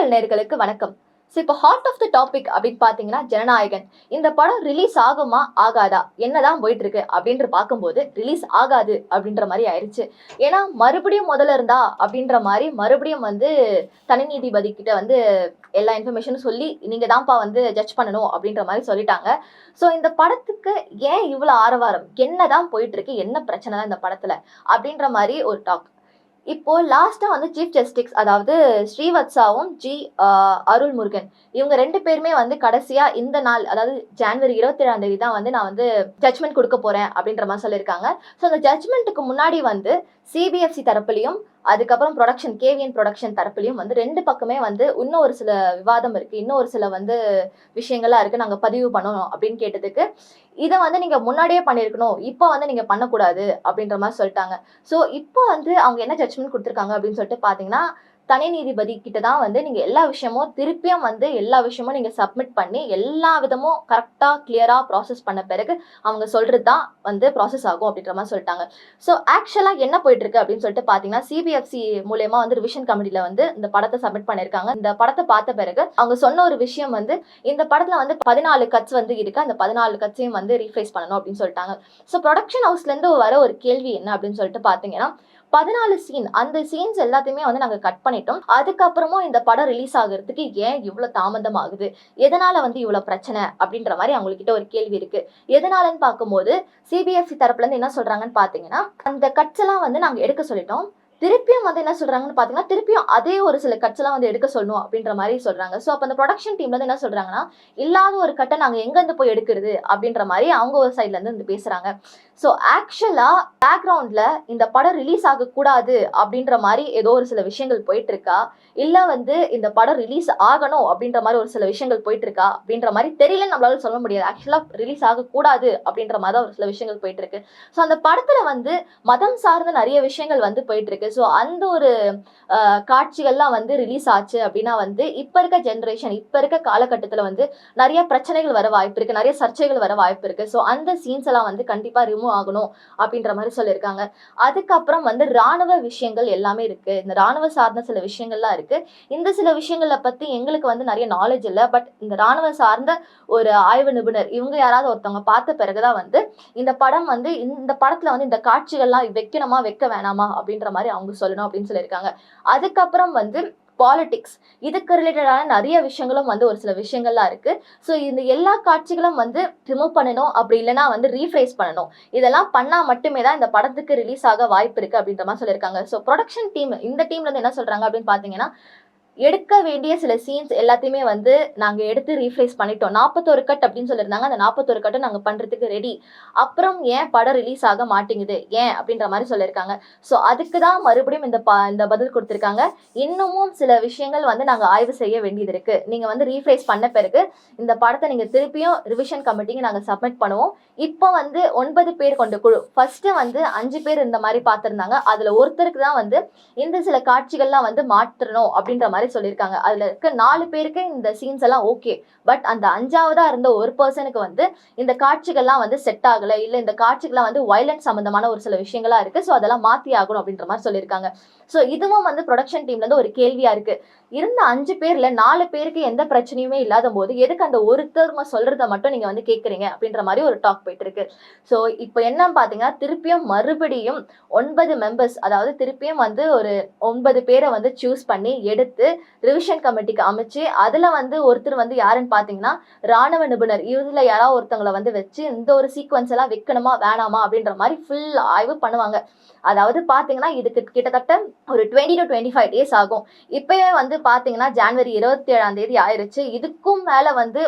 அரசியல் நேயர்களுக்கு வணக்கம். இப்போ ஹார்ட் ஆஃப் த டாபிக் அப்படின்னு பார்த்தீங்கன்னா ஜனநாயகன். இந்த படம் ரிலீஸ் ஆகுமா ஆகாதா, என்னதான் போயிட்டு இருக்கு அப்படின்னு பார்க்கும்போது ரிலீஸ் ஆகாது அப்படின்ற மாதிரி ஆயிடுச்சு. ஏன்னா மறுபடியும் முதல்ல இருந்தா அப்படின்ற மாதிரி மறுபடியும் தனி நீதிபதி கிட்ட எல்லா இன்ஃபர்மேஷனும் சொல்லி நீங்க தான்ப்பா ஜட்ஜ் பண்ணணும் அப்படின்ற மாதிரி சொல்லிட்டாங்க. ஸோ இந்த படத்துக்கு ஏன் இவ்வளவு ஆரவாரம், என்னதான் போயிட்டு இருக்கு, என்ன பிரச்சனை தான் இந்த படத்துல அப்படின்ற மாதிரி ஒரு டாக். இப்போ லாஸ்டா சீஃப் ஜஸ்டிஸ் அதாவது ஸ்ரீவத்சாவும் அருள்முருகன் இவங்க ரெண்டு பேருமே கடைசியா இந்த நாள் அதாவது ஜனவரி 27 தான் நான் ஜட்மெண்ட் கொடுக்க போறேன் அப்படின்ற மாதிரி சொல்லியிருக்காங்க. ஸோ அந்த ஜட்மெண்ட்டுக்கு முன்னாடி சிபிஎஃப்சி தரப்புலையும் அதுக்கப்புறம் கேவிஎன் ப்ரொடக்ஷன் தரப்புலையும் ரெண்டு பக்கமே இன்னும் ஒரு சில விவாதம் இருக்கு, இன்னும் ஒரு சில விஷயங்கள்லாம் இருக்கு, நாங்க பதிவு பண்ணணும் அப்படின்னு கேட்டதுக்கு இதை நீங்க முன்னாடியே பண்ணிருக்கணும், இப்போ நீங்க பண்ணக்கூடாது அப்படின்ற மாதிரி சொல்லிட்டாங்க. ஸோ இப்போ அவங்க என்ன ஜட்மெண்ட் கொடுத்துருக்காங்க அப்படின்னு சொல்லிட்டு பாத்தீங்கன்னா, தனி நீதிபதி கிட்ட தான் நீங்க எல்லா விஷயமும் திருப்பியும் எல்லா விஷயமும் நீங்க சப்மிட் பண்ணி எல்லா விதமும் கரெக்டா கிளியரா ப்ராசஸ் பண்ண பிறகு அவங்க சொல்றதுதான் ப்ராசஸ் ஆகும் அப்படின்ற மாதிரி சொல்லிட்டாங்க. ஸோ ஆக்சுவலா என்ன போயிட்டு இருக்கு அப்படின்னு சொல்லிட்டு பாத்தீங்கன்னா, சிபிஎஃப்சி மூலமா ரிவிஷன் கமிட்டில இந்த படத்தை சப்மிட் பண்ணிருக்காங்க. இந்த படத்தை பார்த்த பிறகு அவங்க சொன்ன ஒரு விஷயம் இந்த படத்துல 14 கட்ஸ் இருக்கு, அந்த 14 கட்ஸையும் ரீஃப்ரேஸ் பண்ணணும் அப்படின்னு சொல்லிட்டாங்க. ஸோ ப்ரொடக்ஷன் ஹவுஸ்ல இருந்து வர ஒரு கேள்வி என்ன அப்படின்னு சொல்லிட்டு பாத்தீங்கன்னா, 14 சீன், அந்த சீன்ஸ் எல்லாத்தையுமே நாங்க கட் பண்ணிட்டோம், அதுக்கப்புறமும் இந்த படம் ரிலீஸ் ஆகுறதுக்கு ஏன் இவ்வளவு தாமதம் ஆகுது, எதனால இவ்வளவு பிரச்சனை அப்படின்ற மாதிரி அவங்க கிட்ட ஒரு கேள்வி இருக்கு. எதனாலன்னு பார்க்கும்போது சிபிஎஃப்சி தரப்புல இருந்து என்ன சொல்றாங்கன்னு பாத்தீங்கன்னா, அந்த கட்ஸ் எல்லாம் நாங்க எடுக்க சொல்லிட்டோம், திருப்பியும் என்ன சொல்றாங்கன்னு பாத்தீங்கன்னா திருப்பியும் அதே ஒரு சில கட்ஸ் எல்லாம் எடுக்க சொல்லணும் அப்படின்ற மாதிரி சொல்றாங்க. சோ அப்ப அந்த ப்ரொடக்ஷன் டீம்ல என்ன சொல்றாங்கன்னா, இல்லாத ஒரு கட்டை நாங்க எங்க இருந்து போய் எடுக்கிறது அப்படின்ற மாதிரி அவங்க ஒரு சைட்ல இருந்து பேசுறாங்க. ஸோ ஆக்சுவலா பேக்ரவுண்ட்ல இந்த படம் ரிலீஸ் ஆக கூடாது அப்படின்ற மாதிரி ஏதோ ஒரு சில விஷயங்கள் போயிட்டு இருக்கா, இல்ல இந்த படம் ரிலீஸ் ஆகணும் அப்படின்ற மாதிரி ஒரு சில விஷயங்கள் போயிட்டு இருக்கா அப்படின்ற மாதிரி தெரியலன்னு நம்மளால சொல்ல முடியாது. ஆக்சுவலா ரிலீஸ் ஆக கூடாது அப்படின்ற மாதிரி ஒரு சில விஷயங்கள் போயிட்டு இருக்கு. ஸோ அந்த படத்துல மதம் சார்ந்த நிறைய விஷயங்கள் போயிட்டு இருக்கு. ஸோ அந்த ஒரு காட்சிகள்லாம் ரிலீஸ் ஆச்சு அப்படின்னா இப்ப இருக்க ஜென்ரேஷன், இப்ப இருக்க காலகட்டத்துல நிறைய பிரச்சனைகள் வர வாய்ப்பு இருக்கு, நிறைய சர்ச்சைகள் வர வாய்ப்பு இருக்கு. ஸோ அந்த சீன்ஸ் எல்லாம் கண்டிப்பா ரிமூவ் ஆகணும் அப்படின்ற மாதிரி சொல்லியிருக்காங்க. அதுக்கப்புறம் ராணுவ விஷயங்கள் எல்லாமே இருக்கு, இந்த ராணுவ சார்ந்த சில விஷயங்கள்லாம் இருக்கு. இந்த சில விஷயங்களை பத்தி எங்களுக்கு நிறைய நாலேஜ் இல்லை, பட் இந்த ராணுவ சார்ந்த ஒரு ஆய்வு நிபுணர் இவங்க யாராவது ஒருத்தவங்க பார்த்த பிறகுதான் இந்த படம் இந்த படத்துல இந்த காட்சிகள்லாம் வைக்கணுமா வைக்க வேணாமா அப்படின்ற மாதிரி அவங்க சொல்லணும் அப்படின்னு சொல்லியிருக்காங்க. அதுக்கப்புறம் பாலிடிக்ஸ், இதுக்கு ரிலேட்டடான நிறைய விஷயங்களும் ஒரு சில விஷயங்கள்லாம் இருக்கு. ஸோ இந்த எல்லா காட்சிகளும் ரிமூவ் பண்ணணும், அப்படி இல்லைன்னா ரீஃப்ரேஸ் பண்ணணும். இதெல்லாம் பண்ணா மட்டுமே தான் இந்த படத்துக்கு ரிலீஸ் ஆக வாய்ப்பு இருக்கு அப்படின்ற மாதிரி சொல்லியிருக்காங்க. ஸோ ப்ரொடக்ஷன் டீம் இந்த டீம்ல இருந்து என்ன சொல்றாங்க அப்படின்னு பாத்தீங்கன்னா, எடுக்க வேண்டிய சில சீன்ஸ் எல்லாத்தையுமே நாங்க எடுத்து ரீஃப்ரேஸ் பண்ணிட்டோம். 41 கட் அப்படின்னு சொல்லியிருந்தாங்க, அந்த 41 கட்டை நாங்க பண்றதுக்கு ரெடி. அப்புறம் ஏன் படம் ரிலீஸ் ஆக மாட்டேங்குது ஏன் அப்படின்ற மாதிரி சொல்லியிருக்காங்க. ஸோ அதுக்கு தான் மறுபடியும் இந்த பதில் கொடுத்திருக்காங்க. இன்னமும் சில விஷயங்கள் நாங்க ஆய்வு செய்ய வேண்டியது இருக்கு, நீங்க ரீஃப்ரேஸ் பண்ண பிறகு இந்த படத்தை நீங்க திருப்பியும் ரிவிஷன் கமிட்டிக்கு நாங்க சப்மிட் பண்ணுவோம். இப்போ 9 பேர் கொண்ட குழு, ஃபர்ஸ்ட் 5 பேர் இந்த மாதிரி பார்த்திருந்தாங்க, அதுல ஒருத்தருக்கு தான் இந்த சில காட்சிகள்லாம் மாற்றணும் அப்படின்ற மாதிரி சொல்லியிருக்காங்க. அதுல இருக்க 4 பேருக்கு இந்த சீன்ஸ் எல்லாம் ஓகே, பட் அந்த 5ஆவதா இருந்த ஒரு பர்சனுக்கு இந்த காட்சிகள்லாம் செட் ஆகல, இல்ல இந்த காட்சிகள்லாம் வயலன்ஸ் சம்பந்தமான ஒரு சில விஷயங்களா இருக்கு, ஸோ அதெல்லாம் மாத்தி ஆகணும் அப்படின்ற மாதிரி சொல்லியிருக்காங்க. ஸோ இதுவும் ப்ரொடக்ஷன் டீம்ல இருந்து ஒரு கேள்வியா இருக்கு. இருந்த 5 பேர்ல 4 பேருக்கு எந்த பிரச்சனையுமே இல்லாத போது எதுக்கு அந்த ஒருத்தவங்க சொல்றதை மட்டும் நீங்க கேட்கறீங்க அப்படின்ற மாதிரி ஒரு டாக் போயிட்டு இருக்கு. ஸோ இப்போ என்ன பாத்தீங்கன்னா, திருப்பியும் மறுபடியும் 9 மெம்பர்ஸ், அதாவது திருப்பியும் ஒரு 9 பேரை சூஸ் பண்ணி எடுத்து ரிவிஷன் கமிட்டிக்கு அமைச்சு அதுல ஒருத்தர் யாருன்னு பாத்தீங்கன்னா ராணுவ நிபுணர், இதுல யாராவது ஒருத்தவங்களை வச்சு இந்த ஒரு சீக்வன்ஸ் எல்லாம் வைக்கணுமா வேணாமா அப்படின்ற மாதிரி ஃபுல் ஆய்வு பண்ணுவாங்க. அதாவது பாத்தீங்கன்னா இதுக்கு கிட்டத்தட்ட ஒரு 20 to 25 days ஆகும். இப்பவே பாத்தீங்கன்னா ஜனவரி 27 ஆயிருச்சு. இதுக்கும் மேல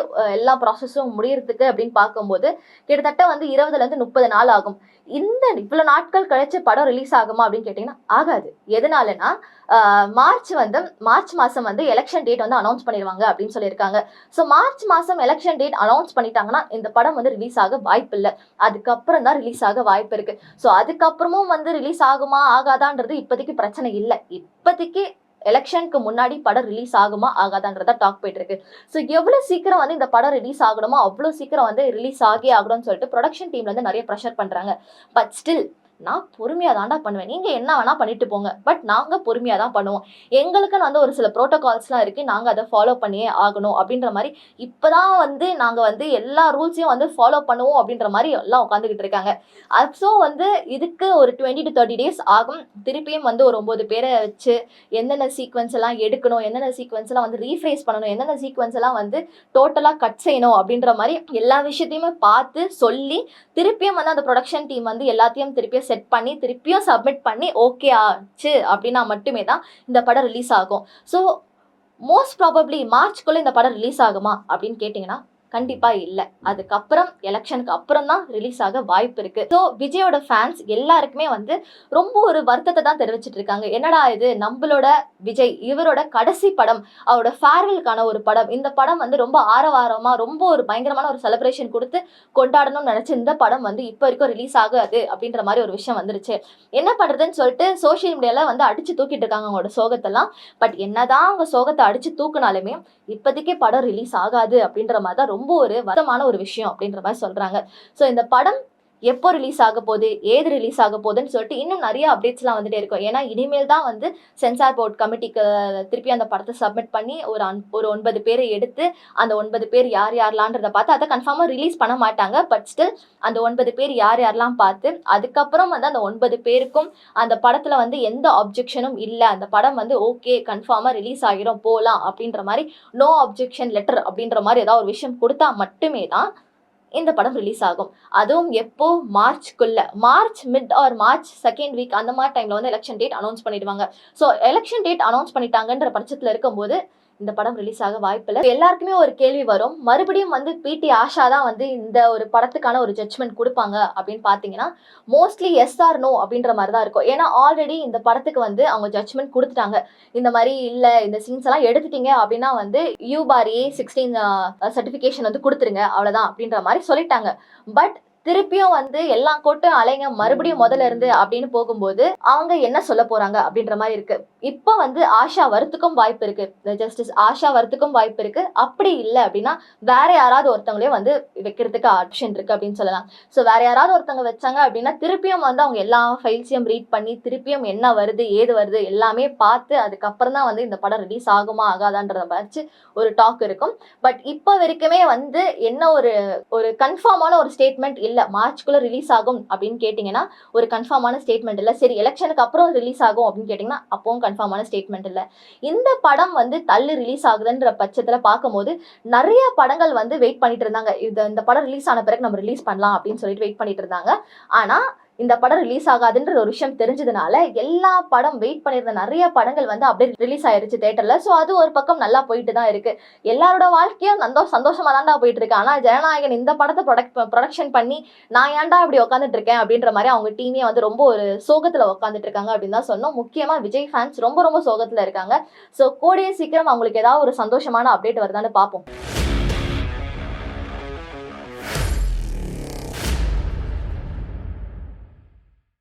எல்லா ப்ராசஸும் முடியறதுக்கு அப்படின்னு பார்க்கும்போது கிட்டத்தட்ட 20ல இருந்து 30 நாள் ஆகும். இந்த இவ்வளவு நாட்கள் கழிச்சு படம் ரிலீஸ் ஆகுமா அப்படின்னு கேட்டீங்கன்னா ஆகாது. எதனாலனா மார்ச் மாசம் எலெக்ஷன் டேட் அனௌன்ஸ் பண்ணிடுவாங்க அப்படின்னு சொல்லியிருக்காங்க. ஸோ மார்ச் மாசம் எலெக்ஷன் டேட் அனௌன்ஸ் பண்ணிட்டாங்கன்னா இந்த படம் ரிலீஸ் ஆக வாய்ப்பு இல்லை, அதுக்கப்புறம் தான் ரிலீஸ் ஆக வாய்ப்பு இருக்கு. ஸோ அதுக்கப்புறமும் ரிலீஸ் ஆகுமா ஆகாதான்றது இப்போதைக்கு பிரச்சனை இல்லை. இப்போதைக்கு எலெக்ஷனுக்கு முன்னாடி படம் ரிலீஸ் ஆகுமா ஆகாதான்றதா டாக் போயிட்டு இருக்கு. ஸோ எவ்வளவு சீக்கிரம் இந்த படம் ரிலீஸ் ஆகணுமோ அவ்வளவு சீக்கிரம் ரிலீஸ் ஆகணும்னு சொல்லிட்டு ப்ரொடக்ஷன் டீம்ல நிறைய ப்ரெஷர் பண்றாங்க. பட் ஸ்டில் நான் பொறுமையா தாண்டா பண்ணுவேன், நீங்க என்ன வேணா பண்ணிட்டு போங்க, பட் நாங்க பொறுமையா தான் பண்ணுவோம், எங்களுக்குன்னு வந்து ஒரு சில ப்ரோட்டோகால்ஸ்லாம் இருக்கு, நாங்க அதை ஃபாலோ பண்ணியே ஆகணும் அப்படின்ற மாதிரி இப்பதான் வந்து நாங்க வந்து எல்லா ரூல்ஸையும் வந்து ஃபாலோ பண்ணுவோம் அப்படின்ற மாதிரி எல்லாம் உட்காந்துக்கிட்டு இருக்காங்க. ஸோ வந்து இதுக்கு ஒரு 20 to 30 days ஆகும். திருப்பியும் வந்து ஒரு 9 பேரை வச்சு என்னென்ன சீக்வன்ஸ் எல்லாம் எடுக்கணும், என்னென்ன சீக்வன்ஸ் எல்லாம் வந்து ரீஃப்ரேஸ் பண்ணணும், என்னென்ன சீக்வன்ஸ் எல்லாம் வந்து டோட்டலா கட் செய்யணும் அப்படின்ற மாதிரி எல்லா விஷயத்தையுமே பார்த்து சொல்லி திருப்பியும் வந்து அந்த ப்ரொடக்ஷன் டீம் வந்து எல்லாத்தையும் திருப்பியும் செட் பண்ணி திருப்பியும் சப்மிட் பண்ணி ஓகே ஆச்சு அப்படின்னா மட்டுமே தான் இந்த படம் ரிலீஸ் ஆகும். ஸோ மோஸ்ட் ப்ராபப்ளி மார்ச்க்குள்ள இந்த படம் ரிலீஸ் ஆகுமா அப்படின்னு கேட்டிங்கன்னா கண்டிப்பா இல்ல. அதுக்கப்புறம் எலெக்ஷனுக்கு அப்புறம் தான் ரிலீஸ் ஆக வாய்ப்பு இருக்கு. ஸோ விஜயோட ஃபேன்ஸ் எல்லாருக்குமே வந்து ரொம்ப ஒரு வருத்தத்தை தான் தெரிவிச்சிட்டு இருக்காங்க. என்னடா இது, நம்மளோட விஜய் இவரோட கடைசி படம், அவரோட ஃபேர்வெலுக்கான ஒரு படம், இந்த படம் வந்து ரொம்ப ஆரவாரமா ரொம்ப ஒரு பயங்கரமான ஒரு செலிப்ரேஷன் கொடுத்து கொண்டாடணும்னு நினைச்சு இந்த படம் வந்து இப்போ வரைக்கும் ரிலீஸ் ஆகாது அப்படின்ற மாதிரி ஒரு விஷயம் வந்துருச்சு. என்ன பண்றதுன்னு சொல்லிட்டு சோசியல் மீடியால வந்து அடிச்சு தூக்கிட்டு இருக்காங்க அவங்களோட சோகத்தெல்லாம். பட் என்னதான் அவங்க சோகத்தை அடிச்சு தூக்குனாலுமே இப்போதைக்கு படம் ரிலீஸ் ஆகாது அப்படின்ற மாதிரி தான் ரொம்ப ஒரு வருத்தமான ஒரு விஷயம் அப்படின்ற மாதிரி சொல்றாங்க. ஸோ இந்த படம் எப்போ ரிலீஸ் ஆக போகுது, ஏது ரிலீஸ் ஆக போகுதுன்னு சொல்லிட்டு இன்னும் நிறைய அப்டேட்ஸ்லாம் வந்துட்டே இருக்கும். ஏன்னா இனிமேல் தான் வந்து சென்சார் போர்ட் கமிட்டிக்கு திருப்பி அந்த படத்தை சப்மிட் பண்ணி ஒரு 9 பேரை எடுத்து அந்த 9 பேர் யார் யாரெல்லான்றதை பார்த்து அதை கன்ஃபார்மாக ரிலீஸ் பண்ண மாட்டாங்க. பட் ஸ்டில் அந்த 9 பேர் யார் யாரெல்லாம் பார்த்து அதுக்கப்புறம் வந்து அந்த 9 பேருக்கும் அந்த படத்தில் வந்து எந்த அப்ஜெக்ஷனும் இல்லை, அந்த படம் வந்து ஓகே கன்ஃபார்மாக ரிலீஸ் ஆகிரும் போகலாம் அப்படின்ற மாதிரி நோ அப்ஜெக்ஷன் லெட்டர் அப்படின்ற மாதிரி ஏதாவது ஒரு விஷயம் கொடுத்தா மட்டுமே தான் இந்த படம் ரிலீஸ் ஆகும். அதுவும் எப்போ, மார்ச்க்குள்ள, March mid or March second week அந்த மாதிரி டைம்ல வந்து எலெக்ஷன் டேட் அனௌன்ஸ் பண்ணிடுவாங்க. ஸோ எலெக்ஷன் டேட் அனௌன்ஸ் பண்ணிட்டாங்கன்ற பட்சத்தில் இருக்கும்போது இந்த படம் ரிலீஸ் ஆக வாய்ப்பில்லை. எல்லாருக்குமே ஒரு கேள்வி வரும், மறுபடியும் வந்து பிடி ஆஷா தான் வந்து இந்த ஒரு படத்துக்கான ஒரு ஜட்ஜ்மெண்ட் கொடுப்பாங்க அப்படின்னு பார்த்தீங்கன்னா மோஸ்ட்லி எஸ் ஆர் நோ அப்படின்ற மாதிரி தான் இருக்கும். ஏன்னா ஆல்ரெடி இந்த படத்துக்கு வந்து அவங்க ஜட்ஜ்மெண்ட் கொடுத்துட்டாங்க. இந்த மாதிரி இல்லை, இந்த சீன்ஸ் எல்லாம் எடுத்துட்டீங்க அப்படின்னா வந்து U/A16 சர்டிஃபிகேஷன் வந்து கொடுத்துருங்க அவ்வளோதான் அப்படின்ற மாதிரி சொல்லிட்டாங்க. பட் திருப்பியும் வந்து எல்லா கோட்டும் அலைங்க மறுபடியும் முதல்ல இருந்து அப்படின்னு போகும்போது அவங்க என்ன சொல்ல போறாங்க அப்படின்ற மாதிரி இருக்கு. இப்போ வந்து ஆஷா வரத்துக்கும் வாய்ப்பு இருக்கு, ஜஸ்டிஸ் ஆஷா வரத்துக்கும் வாய்ப்பு இருக்கு. அப்படி இல்லை அப்படின்னா வேற யாராவது ஒருத்தவங்களே வந்து வைக்கிறதுக்கு ஆப்ஷன் இருக்கு அப்படின்னு சொல்லலாம். ஸோ வேற யாராவது ஒருத்தவங்க வச்சாங்க அப்படின்னா திருப்பியும் வந்து அவங்க எல்லா ஃபைல்ஸையும் ரீட் பண்ணி திருப்பியும் என்ன வருது ஏது வருது எல்லாமே பார்த்து அதுக்கப்புறம் தான் வந்து இந்த படம் ரிலீஸ் ஆகுமா ஆகாதான்றத வச்சு ஒரு டாக் இருக்கும். பட் இப்போ வரைக்குமே வந்து என்ன ஒரு கன்ஃபார்மான ஒரு ஸ்டேட்மெண்ட் இல்லை, மார்ச்க்குள்ள ரிலீஸ் ஆகும் அப்படின்னு கேட்டிங்கன்னா ஒரு கன்ஃபார்மான ஸ்டேட்மெண்ட் இல்லை. சரி எலெக்ஷனுக்கு அப்புறம் ரிலீஸ் ஆகும் அப்படின்னு கேட்டிங்கன்னா அப்பவும் கன்ஃபார்மான ஸ்டேட்மெண்ட் இல்லை. இந்த படம் வந்து தள்ளி ரிலீஸ் ஆகுதுன்ற பட்சத்தில் பார்க்கும்போது நிறைய படங்கள் வந்து வெயிட் பண்ணிட்டு இருந்தாங்க. இந்த படம் ரிலீஸ் ஆன பிறகு நம்ம ரிலீஸ் பண்ணலாம் அப்படின்னு சொல்லிட்டு வெயிட் பண்ணிட்டு இருந்தாங்க. ஆனால் இந்த படம் ரிலீஸ் ஆகாதுன்ற ஒரு விஷயம் தெரிஞ்சதுனால எல்லா படம் வெயிட் பண்ணியிருந்த நிறைய படங்கள் வந்து அப்படியே ரிலீஸ் ஆயிருச்சு தியேட்டர்ல. ஸோ அது ஒரு பக்கம் நல்லா போயிட்டு தான் இருக்கு. எல்லாரோட வாழ்க்கையும் சந்தோஷமா தான்டா போயிட்டு இருக்கு. ஆனால் ஜனநாயகன் இந்த படத்தை ப்ரொடக்ஷன் பண்ணி நான் ஏன்டா இப்படி உட்காந்துட்டு இருக்கேன் அப்படின்ற மாதிரி அவங்க டீமே வந்து ரொம்ப ஒரு சோகத்துல உட்காந்துட்டு இருக்காங்க அப்படின்னு தான் சொன்னோம். முக்கியமா விஜய் ஃபேன்ஸ் ரொம்ப ரொம்ப சோகத்துல இருக்காங்க. ஸோ கூடிய சீக்கிரம் அவங்களுக்கு ஏதாவது ஒரு சந்தோஷமான அப்டேட் வருதான்னு பார்ப்போம்.